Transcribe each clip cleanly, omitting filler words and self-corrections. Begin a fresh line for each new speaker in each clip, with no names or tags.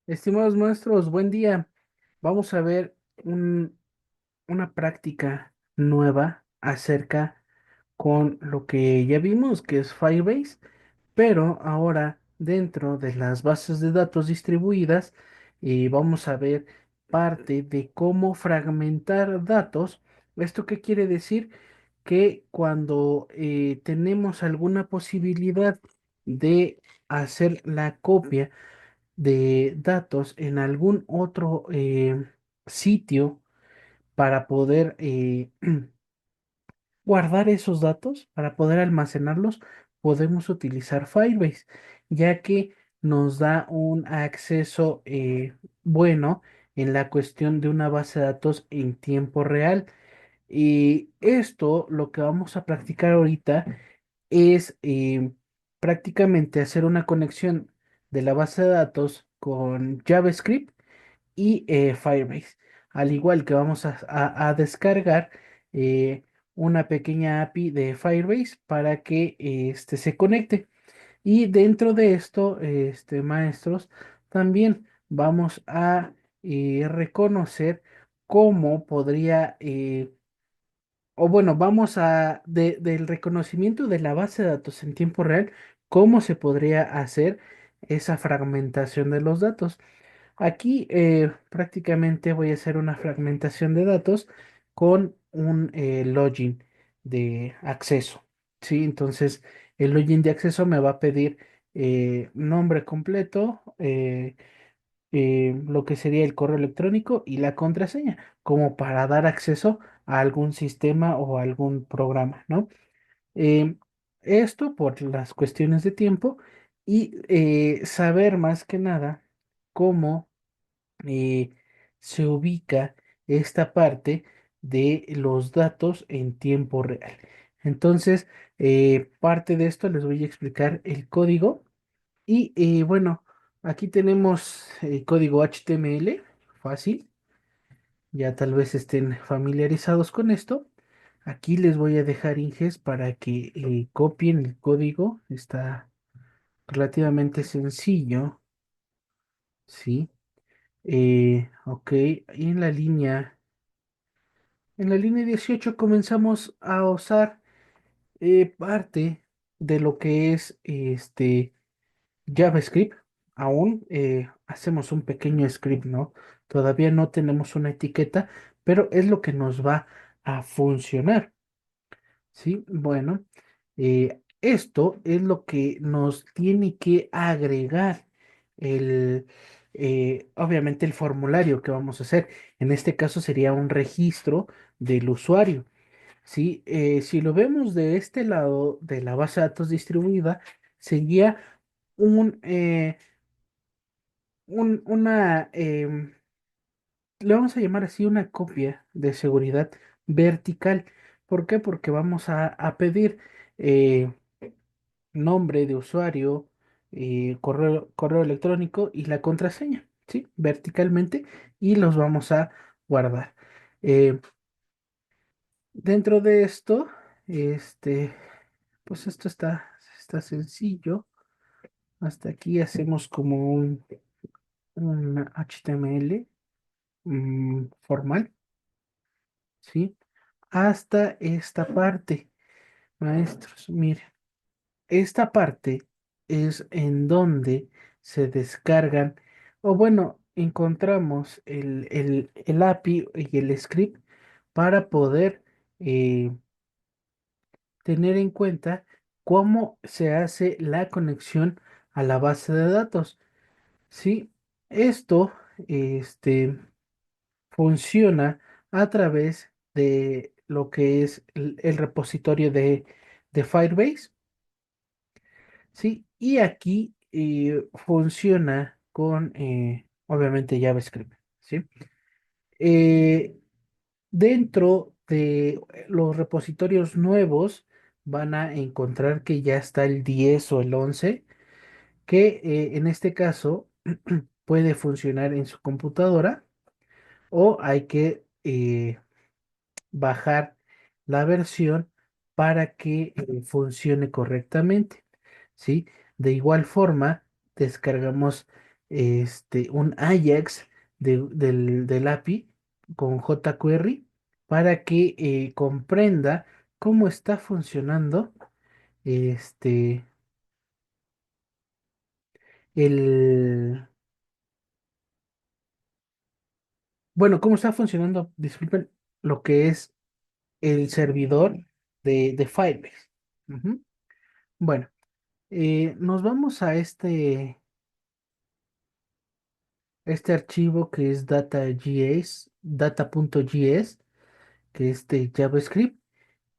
Estimados maestros, buen día. Vamos a ver una práctica nueva acerca con lo que ya vimos que es Firebase, pero ahora dentro de las bases de datos distribuidas vamos a ver parte de cómo fragmentar datos. ¿Esto qué quiere decir? Que cuando tenemos alguna posibilidad de hacer la copia de datos en algún otro sitio para poder guardar esos datos, para poder almacenarlos, podemos utilizar Firebase, ya que nos da un acceso bueno en la cuestión de una base de datos en tiempo real. Y esto, lo que vamos a practicar ahorita, es prácticamente hacer una conexión de la base de datos con JavaScript y Firebase. Al igual que vamos a descargar eh, una pequeña API de Firebase para que se conecte. Y dentro de esto, maestros, también vamos a reconocer cómo podría o bueno, vamos del reconocimiento de la base de datos en tiempo real, cómo se podría hacer esa fragmentación de los datos. Aquí prácticamente voy a hacer una fragmentación de datos con un login de acceso. ¿Sí? Entonces, el login de acceso me va a pedir nombre completo, lo que sería el correo electrónico y la contraseña, como para dar acceso a algún sistema o algún programa, ¿no? Em, Esto por las cuestiones de tiempo y saber más que nada cómo eh, se ubica esta parte de los datos en tiempo real. Entonces, parte de esto les voy a explicar el código y bueno, aquí tenemos el código HTML, fácil, ya tal vez estén familiarizados con esto. Aquí les voy a dejar inges para que copien el código, está relativamente sencillo, ¿sí? Ok, y en la línea 18 comenzamos a usar parte de lo que es JavaScript. Aún hacemos un pequeño script, ¿no? Todavía no tenemos una etiqueta, pero es lo que nos va a funcionar, ¿sí? Bueno, esto es lo que nos tiene que agregar el, obviamente el formulario que vamos a hacer. En este caso sería un registro del usuario, ¿sí? Si lo vemos de este lado de la base de datos distribuida, sería un, eh, le vamos a llamar así una copia de seguridad vertical. ¿Por qué? Porque vamos a pedir eh, nombre de usuario, correo electrónico y la contraseña, ¿sí? Verticalmente y los vamos a guardar. Eh, Dentro de esto, este, pues esto está sencillo. Hasta aquí hacemos como un HTML formal, ¿sí? Hasta esta parte, maestros, miren, esta parte es en donde se descargan, o bueno, encontramos el API y el script para poder eh, tener en cuenta cómo se hace la conexión a la base de datos. Sí, esto funciona a través de lo que es el repositorio de Firebase. Sí, y aquí funciona con obviamente JavaScript. ¿Sí? Eh, Dentro de los repositorios nuevos van a encontrar que ya está el 10 o el 11 que en este caso puede funcionar en su computadora o hay que bajar la versión para que funcione correctamente, ¿sí? De igual forma, descargamos un Ajax del API con jQuery para que comprenda cómo está funcionando este, el, bueno, cómo está funcionando, disculpen, lo que es el servidor de Firebase. Ujú. Bueno, nos vamos a este archivo que es data.js, que es de JavaScript.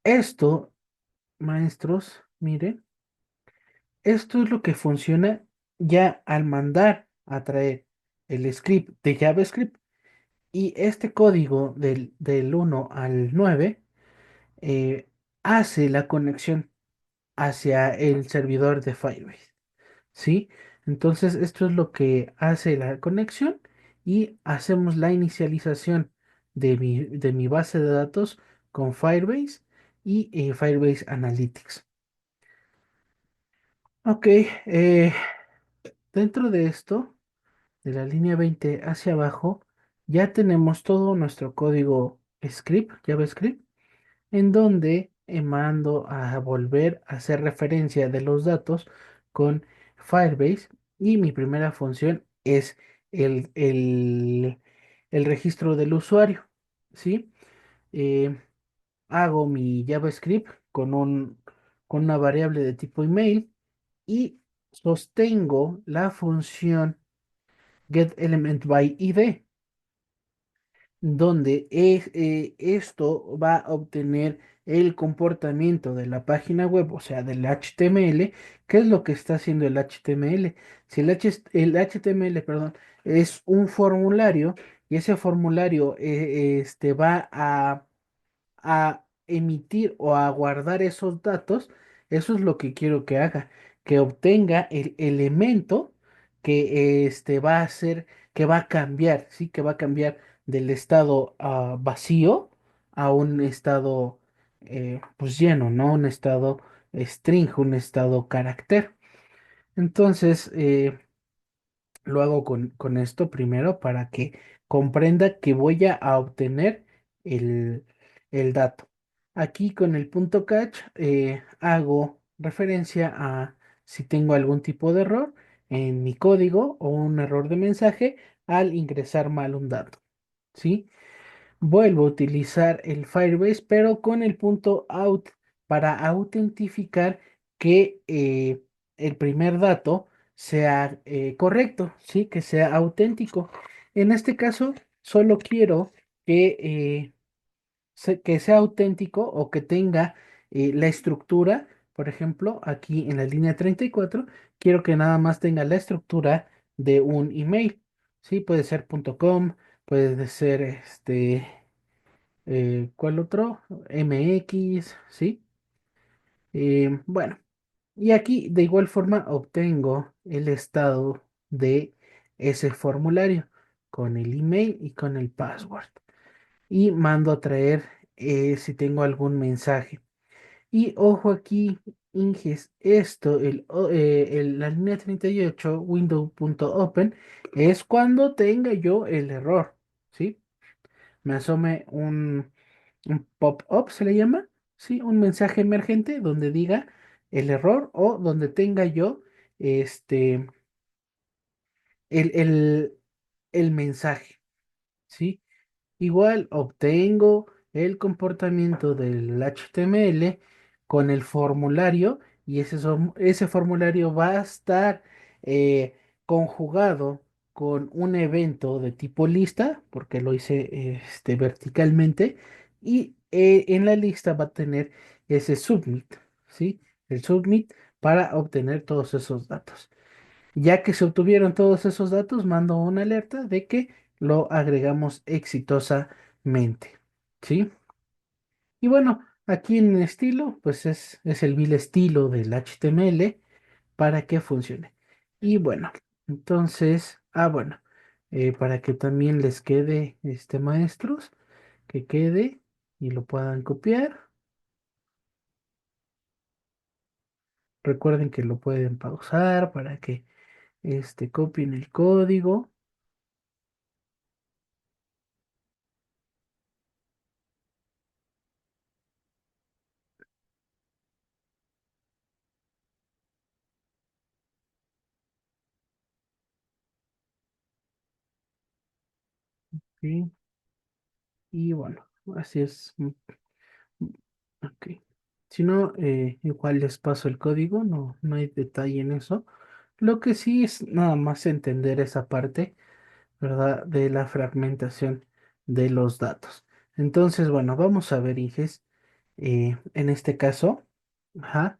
Esto, maestros, miren, esto es lo que funciona ya al mandar a traer el script de JavaScript y este código del 1 al 9 eh, hace la conexión hacia el servidor de Firebase. ¿Sí? Entonces, esto es lo que hace la conexión y hacemos la inicialización de mi base de datos con Firebase y Firebase Analytics. Ok, dentro de esto, de la línea 20 hacia abajo, ya tenemos todo nuestro código script, JavaScript, en donde mando a volver a hacer referencia de los datos con Firebase y mi primera función es el registro del usuario, ¿sí? Eh, hago mi JavaScript con una variable de tipo email y sostengo la función getElementById, donde esto va a obtener el comportamiento de la página web, o sea, del HTML. ¿Qué es lo que está haciendo el HTML? Si el HTML, perdón, es un formulario y ese formulario va a emitir o a guardar esos datos, eso es lo que quiero que haga, que obtenga el elemento que va a hacer, que va a cambiar, ¿sí? Que va a cambiar del estado vacío a un estado pues lleno, ¿no? Un estado string, un estado carácter. Entonces, lo hago con esto primero para que comprenda que voy a obtener el, el dato. Aquí con el punto catch hago referencia a si tengo algún tipo de error en mi código o un error de mensaje al ingresar mal un dato. ¿Sí? Vuelvo a utilizar el Firebase, pero con el punto out para autentificar que el primer dato sea correcto, ¿sí? Que sea auténtico. En este caso, solo quiero que sea auténtico o que tenga la estructura. Por ejemplo, aquí en la línea 34 quiero que nada más tenga la estructura de un email, ¿sí? Puede ser .com, puede ser ¿cuál otro? MX, ¿sí? Bueno, y aquí de igual forma obtengo el estado de ese formulario con el email y con el password. Y mando a traer si tengo algún mensaje. Y ojo aquí, Inges, esto, la línea 38, window.open, es cuando tenga yo el error, ¿sí? Me asome un pop-up, se le llama, ¿sí? Un mensaje emergente donde diga el error o donde tenga yo este, el, el, el mensaje, ¿sí? Igual obtengo el comportamiento del HTML con el formulario y ese formulario va a estar conjugado con un evento de tipo lista, porque lo hice verticalmente, y en la lista va a tener ese submit, ¿sí? El submit para obtener todos esos datos. Ya que se obtuvieron todos esos datos, mando una alerta de que lo agregamos exitosamente. ¿Sí? Y bueno, aquí en el estilo, pues es el vil estilo del HTML para que funcione. Y bueno, entonces, bueno, para que también les quede, maestros, que quede y lo puedan copiar. Recuerden que lo pueden pausar para que Copien el código. ¿Sí? Y bueno, así es. Mm, Ok. Si no, igual les paso el código, no, no hay detalle en eso. Lo que sí es nada más entender esa parte, ¿verdad? De la fragmentación de los datos. Entonces, bueno, vamos a ver, Inges, en este caso, ajá,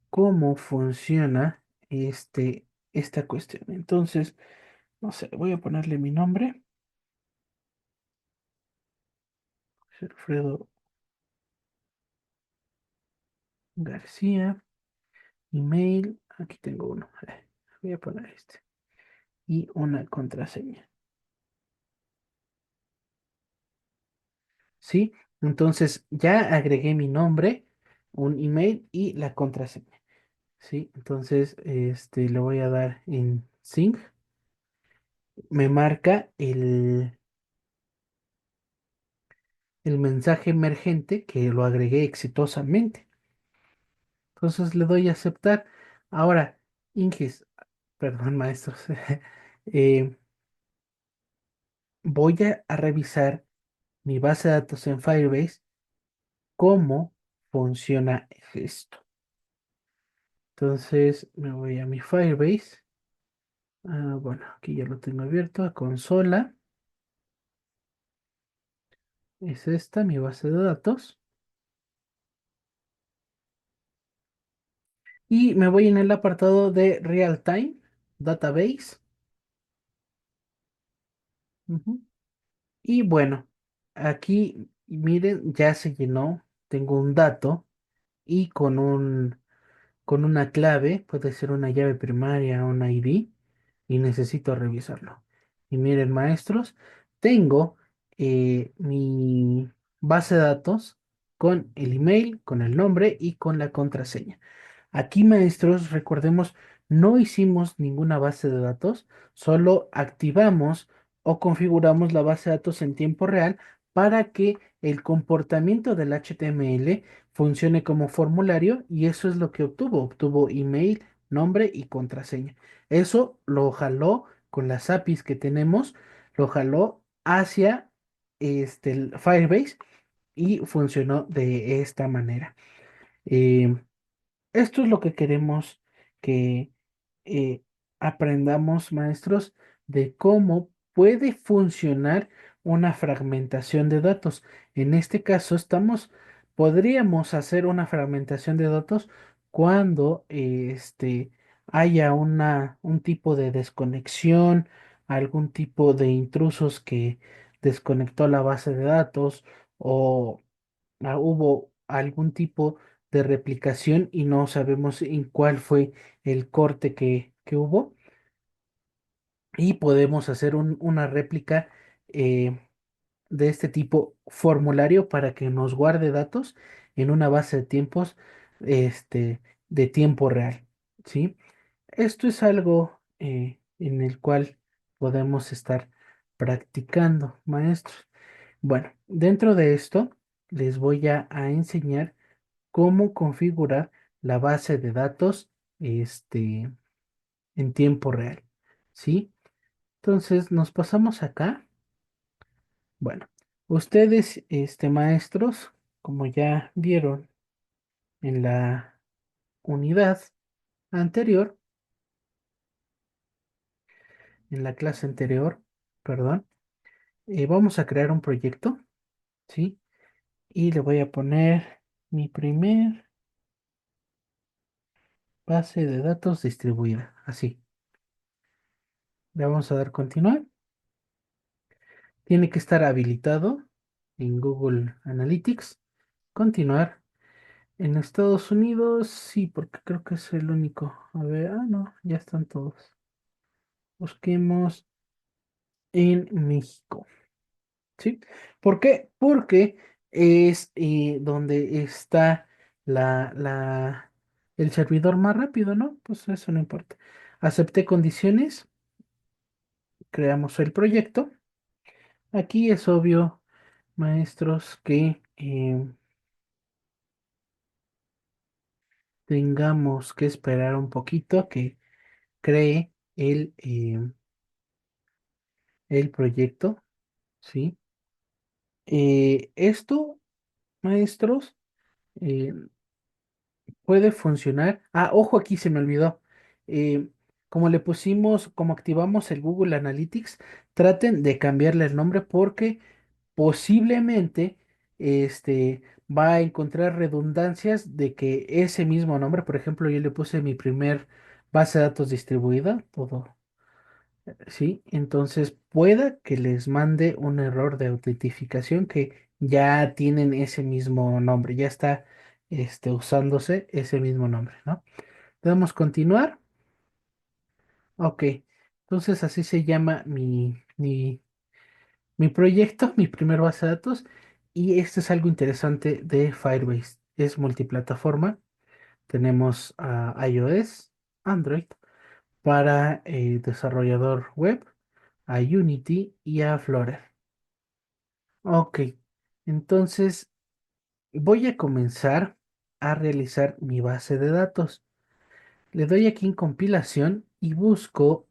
cómo funciona esta cuestión. Entonces, no sé, voy a ponerle mi nombre, Alfredo García, email, aquí tengo uno, voy a poner y una contraseña, ¿sí? Entonces, ya agregué mi nombre, un email y la contraseña. Sí, entonces le voy a dar en sync. Me marca el mensaje emergente que lo agregué exitosamente. Entonces le doy a aceptar. Ahora, Inges, perdón, maestros, eh, voy a revisar mi base de datos en Firebase, cómo funciona esto. Entonces me voy a mi Firebase. Bueno, aquí ya lo tengo abierto, a consola. Es esta, mi base de datos. Y me voy en el apartado de Real Time Database. Ujú. Y bueno, aquí miren, ya se llenó. Tengo un dato y con una clave, puede ser una llave primaria, un ID, y necesito revisarlo. Y miren, maestros, tengo mi base de datos con el email, con el nombre y con la contraseña. Aquí, maestros, recordemos, no hicimos ninguna base de datos, solo activamos o configuramos la base de datos en tiempo real para que el comportamiento del HTML funcione como formulario y eso es lo que obtuvo. Obtuvo email, nombre y contraseña. Eso lo jaló con las APIs que tenemos, lo jaló hacia el Firebase y funcionó de esta manera. Em, Esto es lo que queremos que eh, aprendamos, maestros, de cómo puede funcionar una fragmentación de datos. En este caso, podríamos hacer una fragmentación de datos cuando haya un tipo de desconexión, algún tipo de intrusos que desconectó la base de datos o hubo algún tipo de replicación y no sabemos en cuál fue el corte que hubo y podemos hacer una réplica eh, de este tipo formulario para que nos guarde datos en una base de tiempos de tiempo real, ¿sí? Esto es algo en el cual podemos estar practicando, maestros. Bueno, dentro de esto les voy a enseñar cómo configurar la base de datos en tiempo real, ¿sí? Entonces nos pasamos acá. Bueno, ustedes, maestros, como ya vieron en la unidad anterior, en la clase anterior, perdón, vamos a crear un proyecto, ¿sí? Y le voy a poner mi primer base de datos distribuida, así. Le vamos a dar continuar. Tiene que estar habilitado en Google Analytics. Continuar. En Estados Unidos, sí, porque creo que es el único. A ver, no, ya están todos. Busquemos en México. ¿Sí? ¿Por qué? Porque es donde está el servidor más rápido, ¿no? Pues eso no importa. Acepté condiciones, creamos el proyecto. Aquí es obvio, maestros, que tengamos que esperar un poquito a que cree el proyecto, ¿sí? Esto, maestros, eh, puede funcionar. Ah, ojo, aquí se me olvidó. Eh, como le pusimos, como activamos el Google Analytics, traten de cambiarle el nombre porque posiblemente va a encontrar redundancias de que ese mismo nombre, por ejemplo, yo le puse mi primer base de datos distribuida, todo, ¿sí? Entonces pueda que les mande un error de autentificación que ya tienen ese mismo nombre, ya está usándose ese mismo nombre, ¿no? Podemos continuar. Ok, entonces así se llama mi proyecto, mi primer base de datos. Y esto es algo interesante de Firebase. Es multiplataforma. Tenemos a iOS, Android, para desarrollador web, a Unity y a Flutter. Ok, entonces voy a comenzar a realizar mi base de datos. Le doy aquí en compilación y busco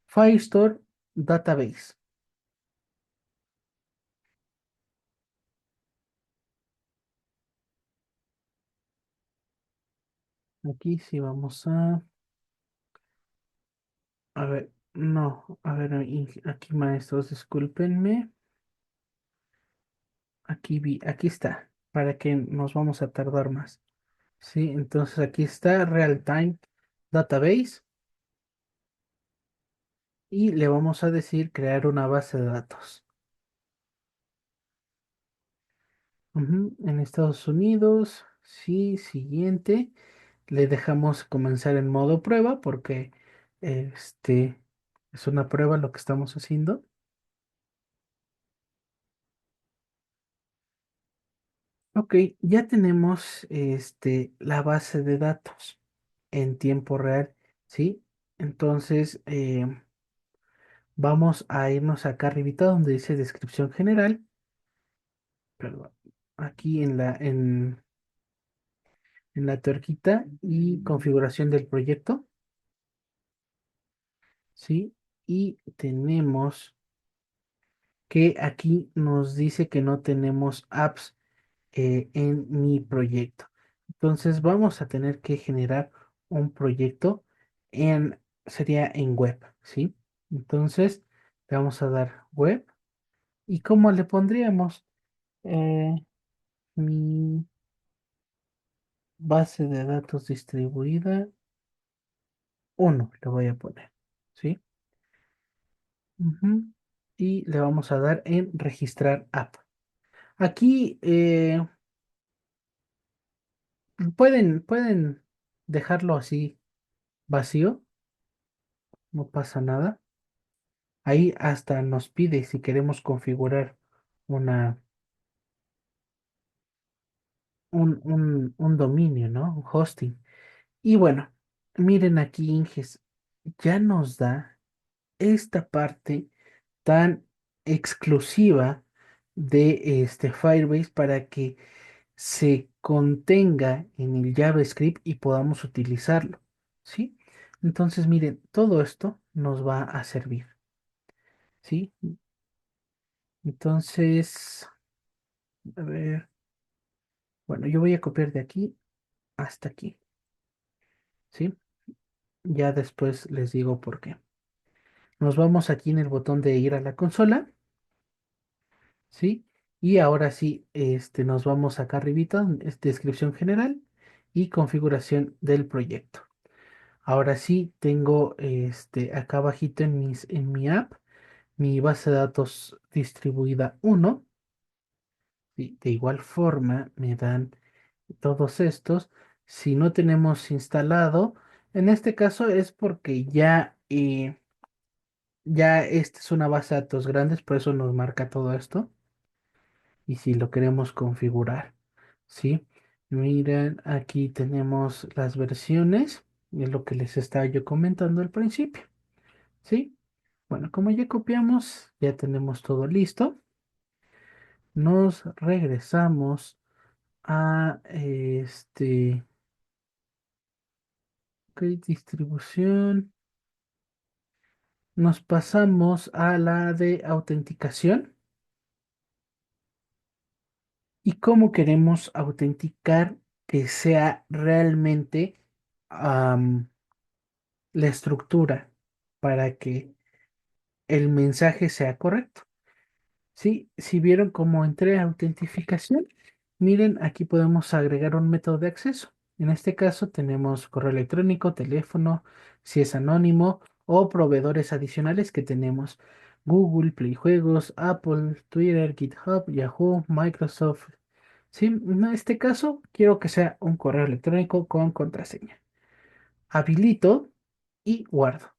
Firestore Database. Aquí sí vamos a ver, no, a ver, aquí maestros, discúlpenme. Aquí está, para que nos vamos a tardar más. Sí, entonces aquí está Real Time Database y le vamos a decir crear una base de datos. Ujú, en Estados Unidos, sí, siguiente. Le dejamos comenzar en modo prueba porque este es una prueba lo que estamos haciendo. Ok, ya tenemos la base de datos en tiempo real, ¿sí? Entonces, vamos a irnos acá arribita donde dice descripción general, perdón, aquí en la tuerquita y configuración del proyecto, ¿sí? Y tenemos que aquí nos dice que no tenemos apps en mi proyecto. Entonces vamos a tener que generar un proyecto sería en web, ¿sí? Entonces le vamos a dar web y ¿cómo le pondríamos? Eh, mi base de datos distribuida uno le voy a poner, ¿sí? Ujú. Y le vamos a dar en registrar app. Aquí pueden dejarlo así vacío, no pasa nada. Ahí hasta nos pide si queremos configurar una, un dominio, ¿no? Un hosting. Y bueno, miren aquí, Inges, ya nos da esta parte tan exclusiva de este Firebase para que se contenga en el JavaScript y podamos utilizarlo, ¿sí? Entonces, miren, todo esto nos va a servir, ¿sí? Entonces, a ver, bueno, yo voy a copiar de aquí hasta aquí, ¿sí? Ya después les digo por qué. Nos vamos aquí en el botón de ir a la consola, ¿sí? Y ahora sí, nos vamos acá arribita, es descripción general y configuración del proyecto. Ahora sí, tengo acá abajito en mi app, mi base de datos distribuida uno. ¿Sí? De igual forma, me dan todos estos. Si no tenemos instalado, en este caso es porque ya esta es una base de datos grandes, por eso nos marca todo esto. Y si lo queremos configurar, ¿sí? Miren, aquí tenemos las versiones. Es lo que les estaba yo comentando al principio, ¿sí? Bueno, como ya copiamos, ya tenemos todo listo. Nos regresamos a ok, distribución. Nos pasamos a la de autenticación. ¿Y cómo queremos autenticar que sea realmente la estructura para que el mensaje sea correcto? Sí, si vieron cómo entré a autentificación, miren, aquí podemos agregar un método de acceso. En este caso tenemos correo electrónico, teléfono, si es anónimo o proveedores adicionales que tenemos Google, Play Juegos, Apple, Twitter, GitHub, Yahoo, Microsoft. Sí, en este caso quiero que sea un correo electrónico con contraseña. Habilito y guardo.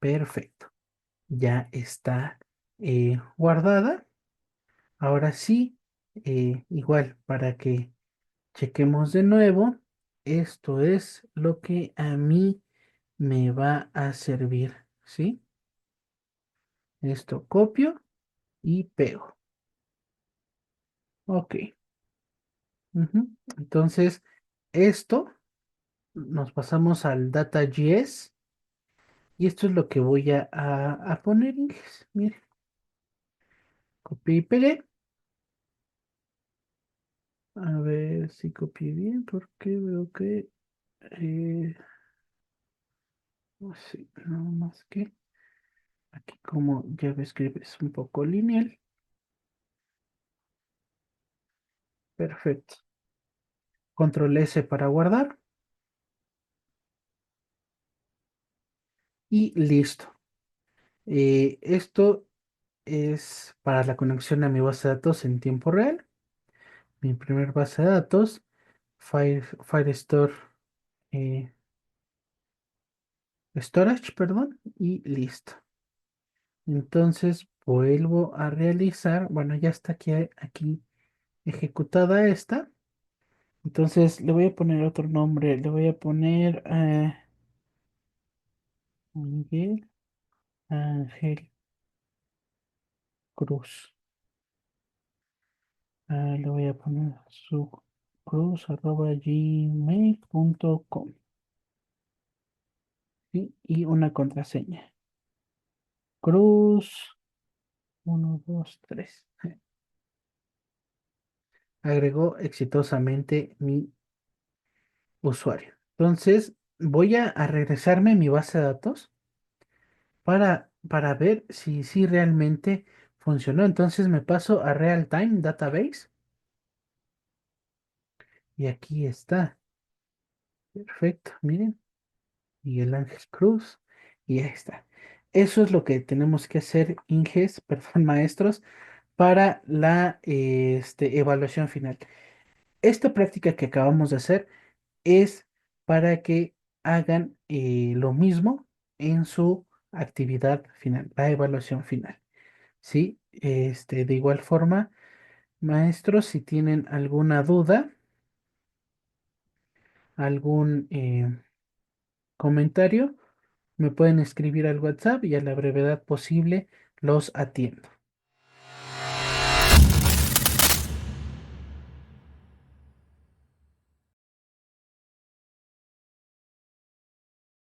Perfecto. Ya está guardada. Ahora sí, igual para que chequemos de nuevo, esto es lo que a mí me va a servir, ¿sí? Esto copio y pego. Ok. Ujú. Entonces, esto nos pasamos al Data.js y esto es lo que voy a poner. Miren, copié y pegué. A ver si copié bien porque veo que... sí, no más que... Aquí como JavaScript es un poco lineal. Perfecto. Control S para guardar y listo. Esto es para la conexión a mi base de datos en tiempo real. Mi primer base de datos, Firestore Storage, perdón, y listo. Entonces vuelvo a realizar, bueno, ya está aquí ejecutada esta. Entonces le voy a poner otro nombre, le voy a poner Miguel Ángel Cruz. Le voy a poner su cruz@gmail.com, ¿sí? Y una contraseña. Cruz 123. Agregó exitosamente mi usuario. Entonces voy a regresarme a mi base de datos para ver si realmente funcionó. Entonces me paso a Real Time Database y aquí está. Perfecto, miren. Miguel Ángel Cruz, y ahí está. Eso es lo que tenemos que hacer, Inges, perdón, maestros, para la evaluación final. Esta práctica que acabamos de hacer es para que hagan lo mismo en su actividad final, la evaluación final. ¿Sí? De igual forma, maestros, si tienen alguna duda, algún comentario, me pueden escribir al WhatsApp y a la brevedad posible los atiendo.